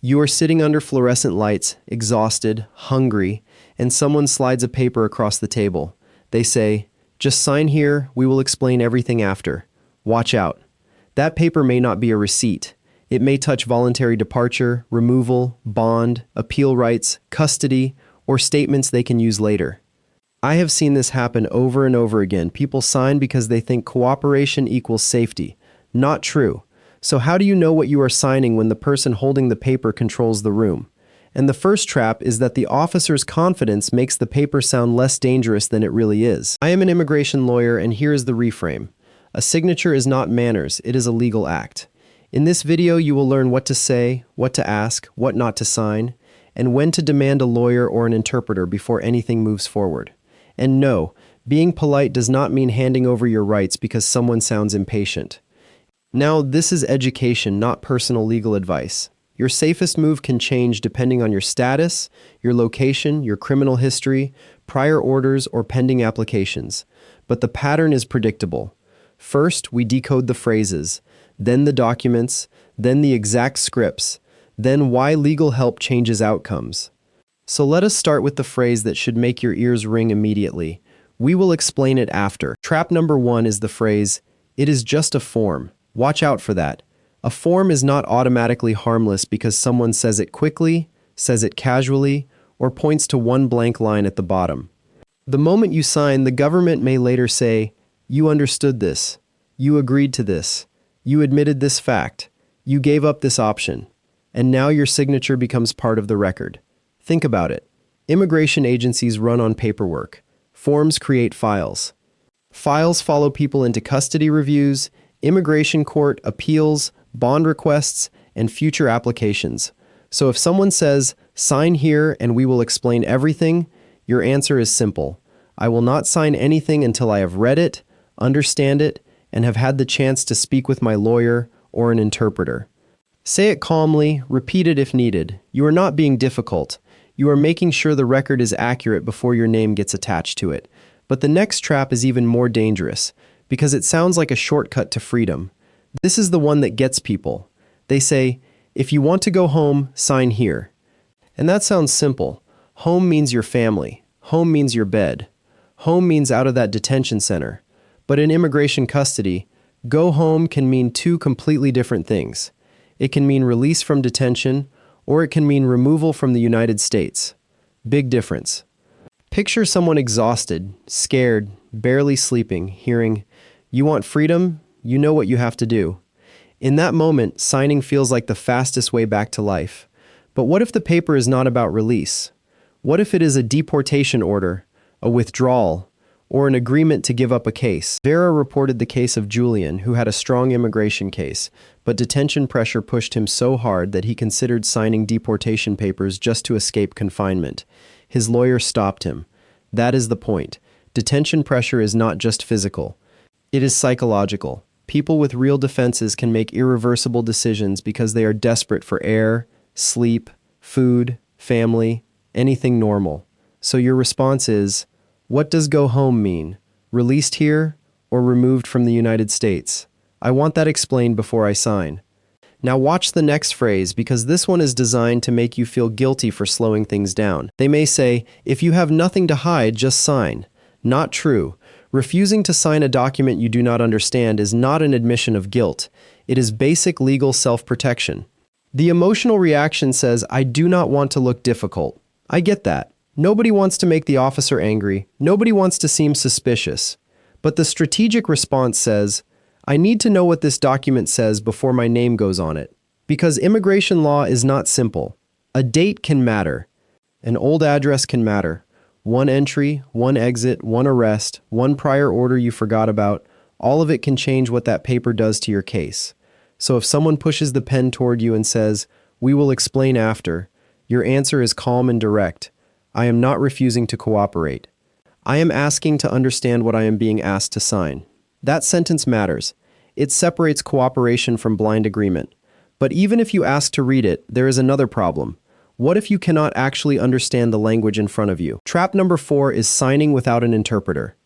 You are sitting under fluorescent lights, exhausted, hungry, and someone slides a paper across the table. They say, "Just sign here, we will explain everything after. Watch out." That paper may not be a receipt. It may touch voluntary departure, removal, bond, appeal rights, custody, or statements they can use later. I have seen this happen over and over again. People sign because they think cooperation equals safety. Not true. So how do you know what you are signing when the person holding the paper controls the room? And the first trap is that the officer's confidence makes the paper sound less dangerous than it really is. I am an immigration lawyer, and here is the reframe. A signature is not manners, it is a legal act. In this video, you will learn what to say, what to ask, what not to sign, and when to demand a lawyer or an interpreter before anything moves forward. And no, being polite does not mean handing over your rights because someone sounds impatient. Now, this is education, not personal legal advice. Your safest move can change depending on your status, your location, your criminal history, prior orders, or pending applications. But the pattern is predictable. First, we decode the phrases, then the documents, then the exact scripts, then why legal help changes outcomes. So let us start with the phrase that should make your ears ring immediately. We will explain it after. Trap number 1 is the phrase, "It is just a form." Watch out for that. A form is not automatically harmless because someone says it quickly, says it casually, or points to one blank line at the bottom. The moment you sign, the government may later say, "You understood this. You agreed to this. You admitted this fact. You gave up this option." And now your signature becomes part of the record. Think about it. Immigration agencies run on paperwork. Forms create files. Files follow people into custody reviews, immigration court, appeals, bond requests, and future applications. So if someone says, "Sign here and we will explain everything," your answer is simple. I will not sign anything until I have read it, understand it, and have had the chance to speak with my lawyer or an interpreter. Say it calmly, repeat it if needed. You are not being difficult. You are making sure the record is accurate before your name gets attached to it. But the next trap is even more dangerous, because it sounds like a shortcut to freedom. This is the one that gets people. They say, "If you want to go home, sign here." And that sounds simple. Home means your family. Home means your bed. Home means out of that detention center. But in immigration custody, go home can mean two completely different things. It can mean release from detention, or it can mean removal from the United States. Big difference. Picture someone exhausted, scared, barely sleeping, hearing, "You want freedom? You know what you have to do." In that moment, signing feels like the fastest way back to life. But what if the paper is not about release? What if it is a deportation order, a withdrawal, or an agreement to give up a case? Vera reported the case of Julian, who had a strong immigration case, but detention pressure pushed him so hard that he considered signing deportation papers just to escape confinement. His lawyer stopped him. That is the point. Detention pressure is not just physical. It is psychological. People with real defenses can make irreversible decisions because they are desperate for air, sleep, food, family, anything normal. So your response is, what does go home mean? Released here or removed from the United States? I want that explained before I sign. Now watch the next phrase, because this one is designed to make you feel guilty for slowing things down. They may say, "If you have nothing to hide, just sign." Not true. Refusing to sign a document you do not understand is not an admission of guilt. It is basic legal self-protection. The emotional reaction says, "I do not want to look difficult." I get that. Nobody wants to make the officer angry. Nobody wants to seem suspicious. But the strategic response says, "I need to know what this document says before my name goes on it." Because immigration law is not simple. A date can matter. An old address can matter. One entry, one exit, one arrest, one prior order you forgot about, all of it can change what that paper does to your case. So if someone pushes the pen toward you and says, "We will explain after," your answer is calm and direct. I am not refusing to cooperate. I am asking to understand what I am being asked to sign. That sentence matters. It separates cooperation from blind agreement. But even if you ask to read it, there is another problem. What if you cannot actually understand the language in front of you? Trap number 4 is signing without an interpreter.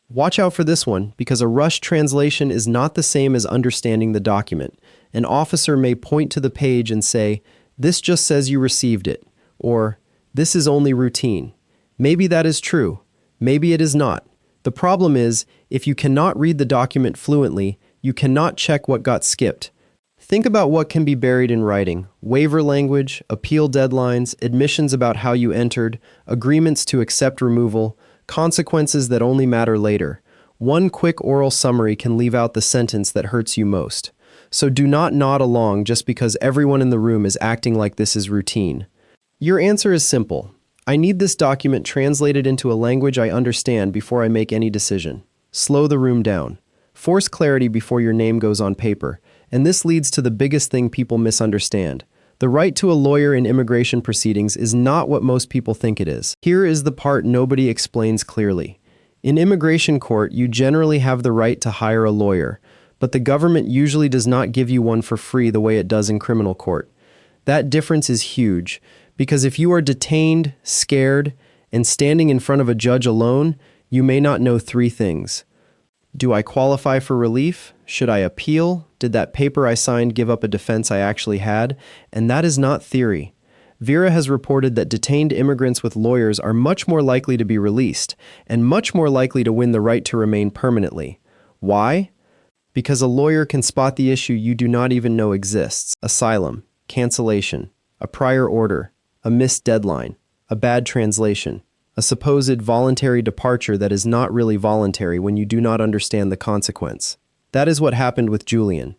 Watch out for this one, because a rushed translation is not the same as understanding the document. An officer may point to the page and say, "This just says you received it," or "This is only routine." Maybe that is true. Maybe it is not. The problem is, if you cannot read the document fluently, you cannot check what got skipped. Think about what can be buried in writing: waiver language, appeal deadlines, admissions about how you entered, agreements to accept removal, consequences that only matter later. One quick oral summary can leave out the sentence that hurts you most. So do not nod along just because everyone in the room is acting like this is routine. Your answer is simple. I need this document translated into a language I understand before I make any decision. Slow the room down. Force clarity before your name goes on paper. And this leads to the biggest thing people misunderstand. The right to a lawyer in immigration proceedings is not what most people think it is. Here is the part nobody explains clearly. In immigration court, you generally have the right to hire a lawyer, but the government usually does not give you one for free the way it does in criminal court. That difference is huge, because if you are detained, scared, and standing in front of a judge alone, you may not know three things. Do I qualify for relief? Should I appeal? Did that paper I signed give up a defense I actually had? And that is not theory. Vera has reported that detained immigrants with lawyers are much more likely to be released, and much more likely to win the right to remain permanently. Why? Because a lawyer can spot the issue you do not even know exists: asylum, cancellation, a prior order, a missed deadline, a bad translation, a supposed voluntary departure that is not really voluntary when you do not understand the consequence. That is what happened with Julian.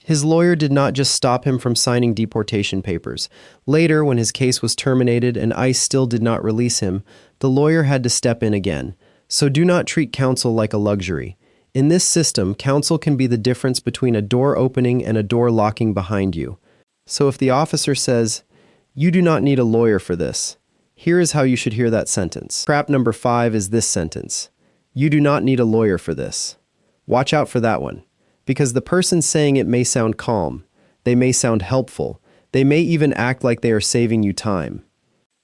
His lawyer did not just stop him from signing deportation papers. Later, when his case was terminated and ICE still did not release him, the lawyer had to step in again. So do not treat counsel like a luxury. In this system, counsel can be the difference between a door opening and a door locking behind you. So if the officer says, "You do not need a lawyer for this," here is how you should hear that sentence. Trap number 5 is this sentence: "You do not need a lawyer for this." Watch out for that one, because the person saying it may sound calm, they may sound helpful, they may even act like they are saving you time.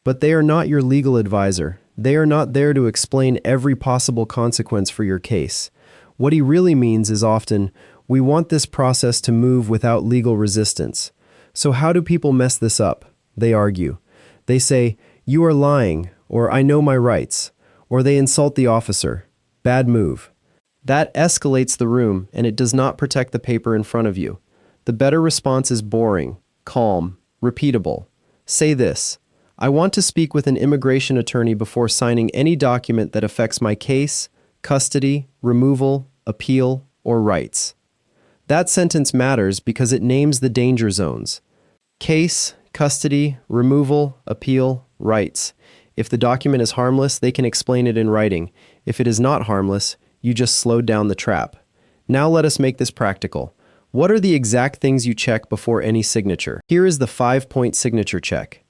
But they are not your legal advisor. They are not there to explain every possible consequence for your case. What he really means is often, "We want this process to move without legal resistance." So how do people mess this up? They argue. They say, "You are lying," or "I know my rights," or they insult the officer. Bad move. That escalates the room, and it does not protect the paper in front of you. The better response is boring, calm, repeatable. Say this: "I want to speak with an immigration attorney before signing any document that affects my case, custody, removal, appeal, or rights." That sentence matters because it names the danger zones. Case, custody, removal, appeal, rights. If the document is harmless, they can explain it in writing. If it is not harmless, you just slowed down the trap. Now let us make this practical. What are the exact things you check before any signature? Here is the 5-point signature check.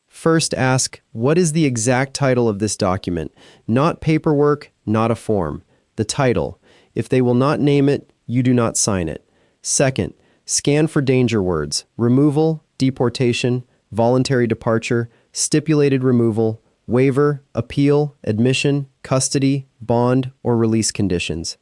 First, ask, what is the exact title of this document? Not paperwork, not a form. The title. If they will not name it, you do not sign it. Second, scan for danger words: removal, deportation, voluntary departure, stipulated removal, waiver, appeal, admission, custody, bond, or release conditions.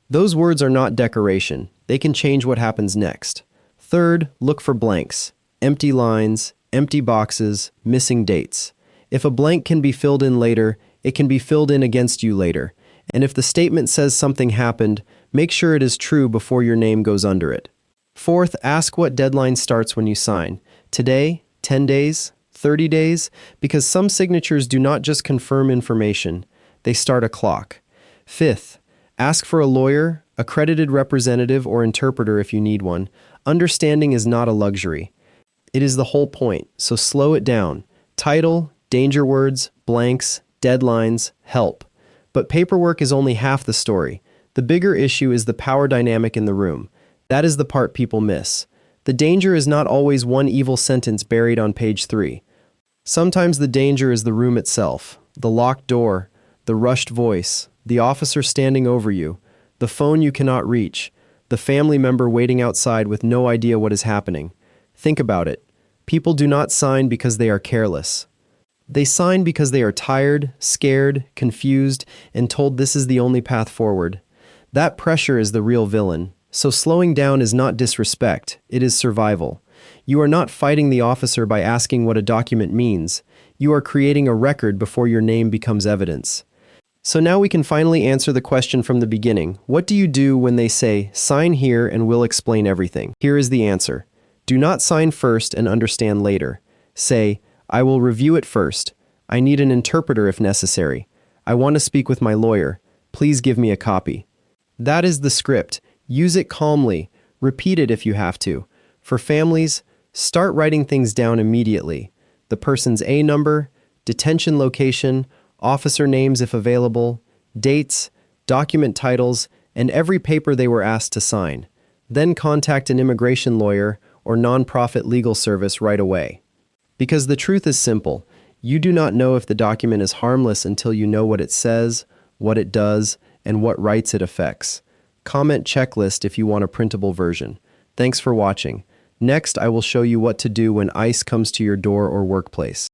Those words are not decoration. They can change what happens next. Third, look for blanks: empty lines, empty boxes, missing dates. If a blank can be filled in later, it can be filled in against you later. And if the statement says something happened, make sure it is true before your name goes under it. Fourth, ask what deadline starts when you sign. Today, 10 days, 30 days, because some signatures do not just confirm information, they start a clock. Fifth, ask for a lawyer, accredited representative, or interpreter if you need one. Understanding is not a luxury. It is the whole point, so slow it down. Title, danger words, blanks, deadlines, help. But paperwork is only half the story. The bigger issue is the power dynamic in the room. That is the part people miss. The danger is not always one evil sentence buried on page 3. Sometimes the danger is the room itself, the locked door, the rushed voice, the officer standing over you, the phone you cannot reach, the family member waiting outside with no idea what is happening. Think about it. People do not sign because they are careless. They sign because they are tired, scared, confused, and told this is the only path forward. That pressure is the real villain. So slowing down is not disrespect, it is survival. You are not fighting the officer by asking what a document means. You are creating a record before your name becomes evidence. So now we can finally answer the question from the beginning. What do you do when they say, sign here and we'll explain everything? Here is the answer. Do not sign first and understand later. Say, I will review it first. I need an interpreter if necessary. I want to speak with my lawyer. Please give me a copy. That is the script. Use it calmly. Repeat it if you have to. For families, start writing things down immediately. The person's A number, detention location, officer names if available, dates, document titles, and every paper they were asked to sign. Then contact an immigration lawyer or nonprofit legal service right away. Because the truth is simple. You do not know if the document is harmless until you know what it says, what it does, and what rights it affects. Comment checklist if you want a printable version. Thanks for watching. Next, I will show you what to do when ICE comes to your door or workplace.